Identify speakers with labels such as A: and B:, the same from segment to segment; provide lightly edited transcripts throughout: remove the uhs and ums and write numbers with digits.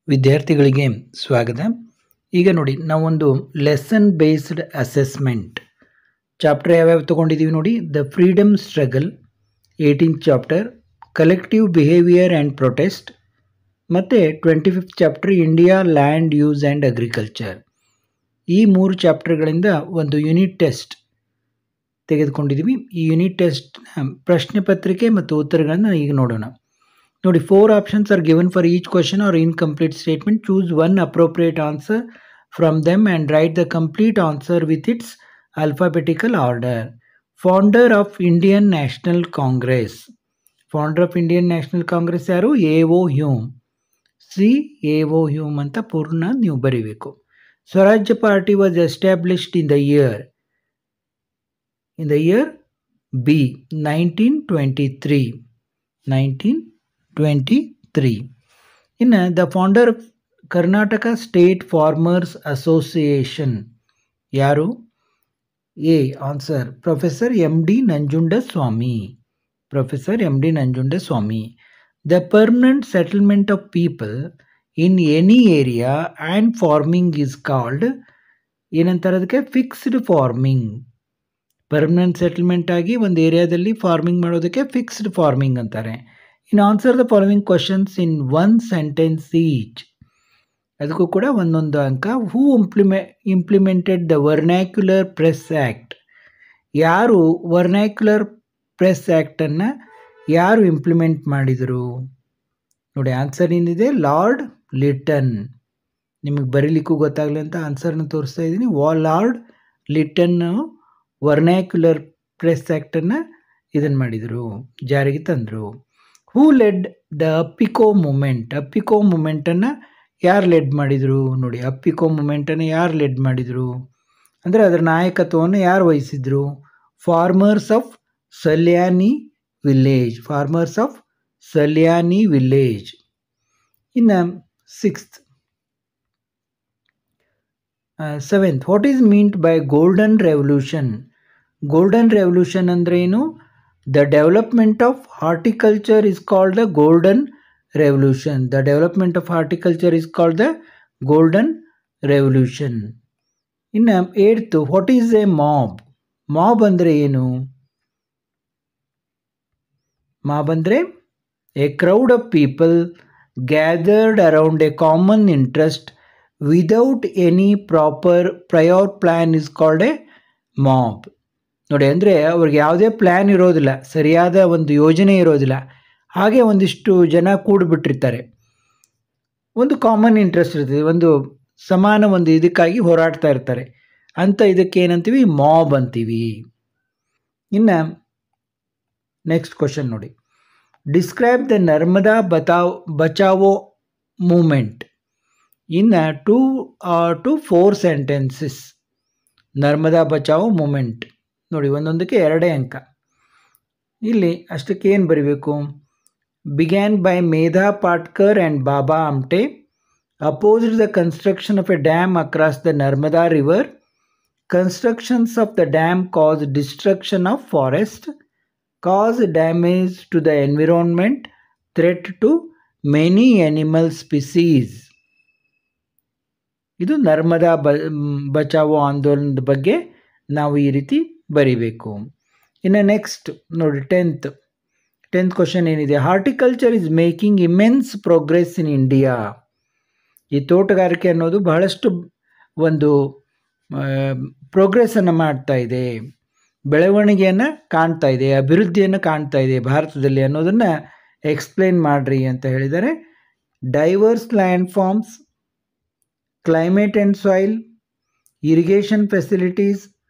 A: ವಿದ್ಯಾರ್ಥಿಗಳಿಗೆ ಸ್ವಾಗತ. ಈಗ ನೋಡಿ ನಾವೊಂದು ಲೆಸನ್ ಬೇಸ್ಡ್ ಅಸೆಸ್ಮೆಂಟ್ ಚಾಪ್ಟರ್ ಯಾವ್ಯಾವ ತೊಗೊಂಡಿದ್ದೀವಿ ನೋಡಿ. The freedom struggle 18th chapter, collective behaviour and protest, ಮತ್ತು 25th chapter India land use and agriculture. ಈ 3 ಚಾಪ್ಟರ್ಗಳಿಂದ ಒಂದು ಯೂನಿಟ್ ಟೆಸ್ಟ್ ತೆಗೆದುಕೊಂಡಿದ್ದೀವಿ. ಈ ಯೂನಿಟ್ ಟೆಸ್ಟ್ ಪ್ರಶ್ನೆ ಪತ್ರಿಕೆ ಮತ್ತು ಉತ್ತರಗಳನ್ನು ಈಗ ನೋಡೋಣ. ನೋಡಿ, 4 options are given for each question are incomplete statement. Choose one appropriate answer from them and right the complete answer with its alphabetical order. Founder of Indian National Congress. Founder of Indian National Congress ಯಾರು? A.O. Hume. A.O. Hume ಅಂತ ಪೂರ್ಣ ನೀವು ಬರೀಬೇಕು. Swarajya party was established in the year B. 1923. ಇನ್ನು the founder of Karnataka state farmers association ಯಾರು? A answer professor M.D. Nanjundaswamy. The permanent settlement of people in any area and farming is called ಏನಂತಾರೆ? ಅದಕ್ಕೆ fixed farming. Permanent settlement ಆಗಿ ಒಂದು ಏರಿಯಾದಲ್ಲಿ farming ಮಾಡೋದಕ್ಕೆ fixed farming ಅಂತಾರೆ. In answer the following questions in 1 sentence each. ಅದಕ್ಕೂ ಕೂಡ ಒಂದೊಂದು ಅಂಕ. ಹೂ ಇಂಪ್ಲಿಮೆಂಟೆಡ್ ದ ವರ್ನ್ಯಾಕ್ಯುಲರ್ ಪ್ರೆಸ್ ಆ್ಯಕ್ಟ್. ಯಾರು ವರ್ನ್ಯಾಕ್ಯುಲರ್ ಪ್ರೆಸ್ ಆ್ಯಕ್ಟನ್ನು ಯಾರು ಇಂಪ್ಲಿಮೆಂಟ್ ಮಾಡಿದರು? ನೋಡಿ, ಆನ್ಸರ್ ಏನಿದೆ? Lord Lytton. ನಿಮಗೆ ಬರೀಲಿಕ್ಕೂ ಗೊತ್ತಾಗಲಿ ಅಂತ ಆನ್ಸರ್ನ ತೋರಿಸ್ತಾ ಇದ್ದೀನಿ. ಲಾರ್ಡ್ ಲಿಟನ್ ವರ್ನ್ಯಾಕ್ಯುಲರ್ ಪ್ರೆಸ್ ಆ್ಯಕ್ಟನ್ನು ಇದನ್ನು ಮಾಡಿದರು, ಜಾರಿಗೆ ತಂದರು. ಹೂ ಲೆಡ್ ದ ಅಪ್ಪಿಕೋ ಮೂಮೆಂಟ್. ಅಪ್ಪಿಕೋ ಮೂಮೆಂಟನ್ನು ಯಾರು ಲೆಡ್ ಮಾಡಿದರು? ನೋಡಿ, ಅಪ್ಪಿಕೋ ಮೂಮೆಂಟನ್ನು ಯಾರು ಲೆಡ್ ಮಾಡಿದರು ಅಂದರೆ ಅದರ ನಾಯಕತ್ವವನ್ನು ಯಾರು ವಹಿಸಿದ್ರು? Farmers of Salyani village. ಇನ್ನು 7th, what is meant by golden revolution? Golden revolution ಅಂದರೆ ಏನು? The development of horticulture is called the golden revolution. ಇನ್ನು 8th, what is a mob? Mob ಅಂದರೆ ಏನು? ಮಾಬ್ ಅಂದರೆ a crowd of people gathered around a common interest without any prior plan is called a mob. ನೋಡಿ, ಅಂದರೆ ಅವ್ರಿಗೆ ಯಾವುದೇ plan ಇರೋದಿಲ್ಲ, ಸರಿಯಾದ ಒಂದು ಯೋಜನೆ ಇರೋದಿಲ್ಲ, ಹಾಗೆ ಒಂದಿಷ್ಟು ಜನ ಕೂಡಿಬಿಟ್ಟಿರ್ತಾರೆ. ಒಂದು ಕಾಮನ್ ಇಂಟ್ರೆಸ್ಟ್ ಇರ್ತದೆ, ಒಂದು ಸಮಾನ ಒಂದು ಇದಕ್ಕಾಗಿ ಹೋರಾಡ್ತಾ ಇರ್ತಾರೆ. ಅಂತ ಇದಕ್ಕೆ ಏನಂತೀವಿ? ಮಾಬ್ ಅಂತೀವಿ. ಇನ್ನು ನೆಕ್ಸ್ಟ್ ಕ್ವಶನ್ ನೋಡಿ. Describe the Narmada Bachao movement in 2 to 4 sentences. Narmada Bachao movement ನೋಡಿ, ಒಂದೊಂದಕ್ಕೆ 2 ಅಂಕ. ಇಲ್ಲಿ ಅಷ್ಟಕ್ಕೆ ಏನು ಬರೀಬೇಕು? Began by Medha Patkar and Baba Amte, opposed the construction of a dam across the Narmada river, constructions of the dam cause destruction of forest, cause damage to the environment, threat to many animal species. ಇದು ನರ್ಮದಾ ಬಚಾವೋ ಆಂದೋಲನದ ಬಗ್ಗೆ ನಾವು ಈ ರೀತಿ ಬರೀಬೇಕು. ಇನ್ನು ನೆಕ್ಸ್ಟ್ ನೋಡಿ, 10th question ಏನಿದೆ? Horticulture is making immense progress in India. ಈ ತೋಟಗಾರಿಕೆ ಅನ್ನೋದು ಬಹಳಷ್ಟು ಒಂದು ಪ್ರೋಗ್ರೆಸ್ಸನ್ನು ಮಾಡ್ತಾ ಇದೆ, ಬೆಳವಣಿಗೆಯನ್ನು ಕಾಣ್ತಾ ಇದೆ, ಅಭಿವೃದ್ಧಿಯನ್ನು ಕಾಣ್ತಾ ಇದೆ ಭಾರತದಲ್ಲಿ ಅನ್ನೋದನ್ನು ಎಕ್ಸ್ಪ್ಲೇನ್ ಮಾಡಿರಿ ಅಂತ ಹೇಳಿದ್ದಾರೆ. Diverse land forms, climate and soil, irrigation facilities,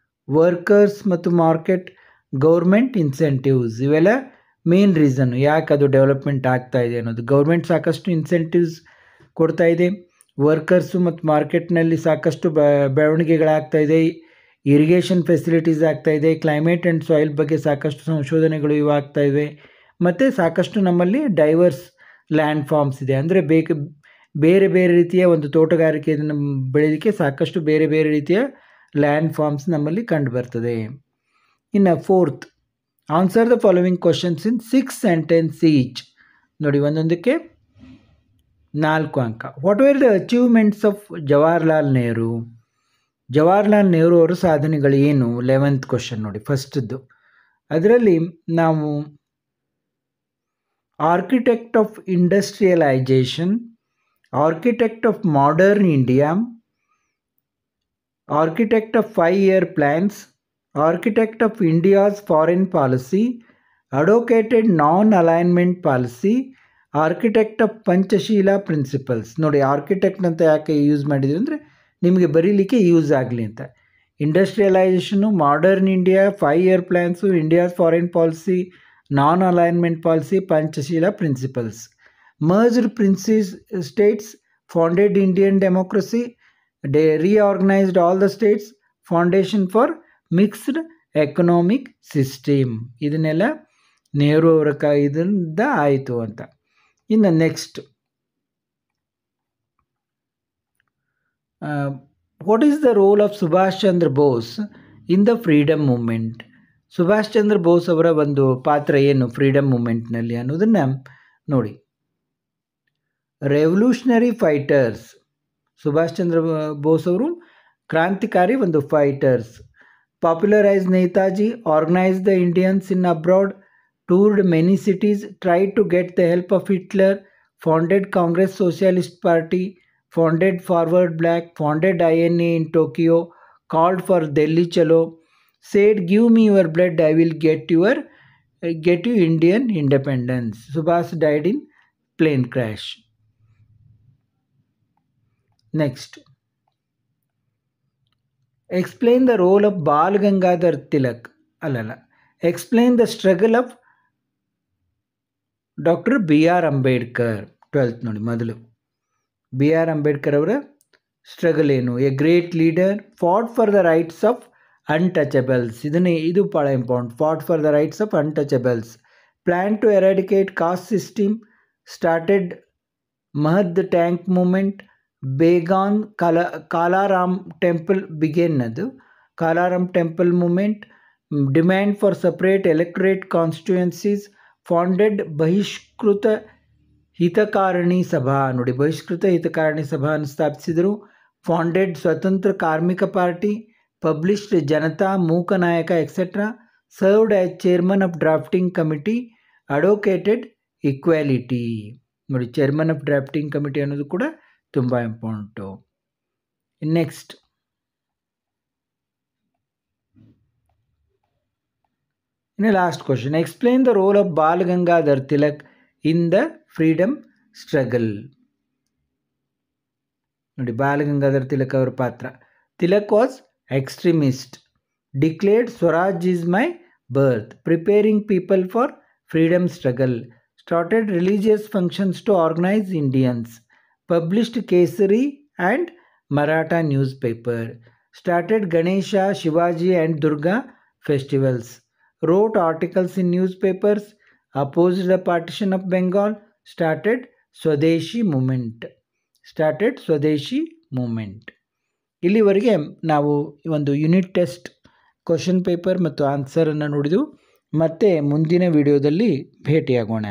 A: workers ಮತ್ತು ಮಾರ್ಕೆಟ್, ಗೌರ್ಮೆಂಟ್ ಇನ್ಸೆಂಟಿವ್ಸ್. ಇವೆಲ್ಲ ಮೇನ್ ರೀಸನ್ ಯಾಕೆ ಅದು ಡೆವಲಪ್ಮೆಂಟ್ ಆಗ್ತಾ ಇದೆ ಅನ್ನೋದು. ಗೌರ್ಮೆಂಟ್ ಸಾಕಷ್ಟು ಇನ್ಸೆಂಟಿವ್ಸ್ ಕೊಡ್ತಾ ಇದೆ, ವರ್ಕರ್ಸು ಮತ್ತು ಮಾರ್ಕೆಟ್ನಲ್ಲಿ ಸಾಕಷ್ಟು ಬೆಳವಣಿಗೆಗಳಾಗ್ತಾ ಇದೆ, ಇರಿಗೇಷನ್ ಫೆಸಿಲಿಟೀಸ್ ಆಗ್ತಾ ಇದೆ, ಕ್ಲೈಮೇಟ್ ಆ್ಯಂಡ್ ಸಾಯಿಲ್ ಬಗ್ಗೆ ಸಾಕಷ್ಟು ಸಂಶೋಧನೆಗಳು ಇವು ಆಗ್ತಾ ಇವೆ, ಮತ್ತು ಸಾಕಷ್ಟು ನಮ್ಮಲ್ಲಿ ಡೈವರ್ಸ್ ಲ್ಯಾಂಡ್ ಫಾರ್ಮ್ಸ್ ಇದೆ. ಅಂದರೆ ಬೇರೆ ಬೇರೆ ರೀತಿಯ ಒಂದು ತೋಟಗಾರಿಕೆಯನ್ನು ಬೆಳೀಲಿಕ್ಕೆ ಸಾಕಷ್ಟು ಬೇರೆ ಬೇರೆ ರೀತಿಯ ಲ್ಯಾಂಡ್ ಫಾರ್ಮ್ಸ್ ನಮ್ಮಲ್ಲಿ ಕಂಡು ಬರ್ತದೆ. ಇನ್ನು 4th, answer the following questions in 6 sentences each. ನೋಡಿ, ಒಂದೊಂದಕ್ಕೆ 4 ಅಂಕ. What were the achievements of Jawaharlal Nehru? Jawaharlal Nehru ಅವರ ಸಾಧನೆಗಳು ಏನು? 11th ಕ್ವಶನ್ ನೋಡಿ, ಫಸ್ಟ್ದು. ಅದರಲ್ಲಿ ನಾವು architect of industrialisation, architect of modern India, architect of 5-year plans, architect of India's foreign policy, advocated non-alignment policy, architect of Panchsheel principles. ನೋಡಿ, ಆರ್ಕಿಟೆಕ್ಟ್ ಅಂತ ಯಾಕೆ ಯೂಸ್ ಮಾಡಿದ್ವಿ ಅಂದರೆ ನಿಮಗೆ ಬರೀಲಿಕ್ಕೆ ಯೂಸ್ ಆಗಲಿ ಅಂತ. Industrialisation, modern India, 5-year plans, India's foreign policy, non alignment policy, Panchsheel principles. Merged princes states, founded Indian democracy, reorganized all the states, foundation for mixed economic system. ಇದನ್ನೆಲ್ಲ ನೆಹರು ಅವರ ಇದರಿಂದ ಆಯಿತು ಅಂತ. ಇನ್ನು next, what is the role of Subhash Chandra Bose in the freedom movement? Subhash Chandra Bose ಅವರ ಒಂದು ಪಾತ್ರ ಏನು ಫ್ರೀಡಮ್ ಮೂಮೆಂಟ್ನಲ್ಲಿ ಅನ್ನೋದನ್ನು ನೋಡಿ. ರೆವಲ್ಯೂಷನರಿ ಫೈಟರ್ಸ್, ಸುಭಾಷ್ ಚಂದ್ರ ಬೋಸ್ ಅವರು ಕ್ರಾಂತಿಕಾರಿ ಒಂದು fighters. Popularise Netaji, organise the Indians in abroad, toured many cities, tried to get the help of Hitler, founded Congress socialist party, founded forward bloc, founded INA in Tokyo, called for Delhi Chalo, seed give me your blood I will get you Indian independence. Subhash died in plane crash. Next, explain the role of Bal Gangadhar Tilak. Explain the struggle of Dr. B.R. Ambedkar. 12th ನೋಡಿ ಮೊದಲು. B.R. Ambedkar ಅವರ struggle ಏನು? A great leader, fought for the rights of untouchables. ಇದು ಭಾಳ important. Fought for the rights of untouchables. Plan to eradicate caste system, started Mahad tank movement, began Kalaram temple began ಅದು Kalaram temple movement, demand for separate electorate constituencies, founded Bahishkrut Hitakarini Sabha. ನೋಡಿ, ಬಹಿಷ್ಕೃತ ಹಿತಕಾರಣಿ ಸಭಾವನ್ನು ಸ್ಥಾಪಿಸಿದರು. Founded ಸ್ವತಂತ್ರ ಕಾರ್ಮಿಕ party, published Janata Mook Nayak etcetera, served as chairman of drafting committee, advocated equality. ನೋಡಿ, chairman of drafting committee ಅನ್ನೋದು ಕೂಡ ತುಂಬ important. Next, ಇನ್ನು last question, explain the role of Bal Gangadhar Tilak in the freedom struggle. ನೋಡಿ, ಬಾಲ್ ಗಂಗಾಧರ್ ತಿಲಕ್ ಅವರ ಪಾತ್ರ. Tilak was extremist, declared Swaraj is my birth, preparing people for freedom struggle, started religious functions to organise Indians, published Kesari and Maratha newspaper, started Ganesha, Shivaji and Durga festivals, wrote articles in newspapers, opposed the partition of Bengal, started Swadeshi movement. ಇಲ್ಲಿವರೆಗೆ ನಾವು ಒಂದು unit test question paper ಮತ್ತು ಆನ್ಸರನ್ನು ನೋಡಿದೆವು. ಮತ್ತೆ ಮುಂದಿನ ವಿಡಿಯೋದಲ್ಲಿ ಭೇಟಿಯಾಗೋಣ.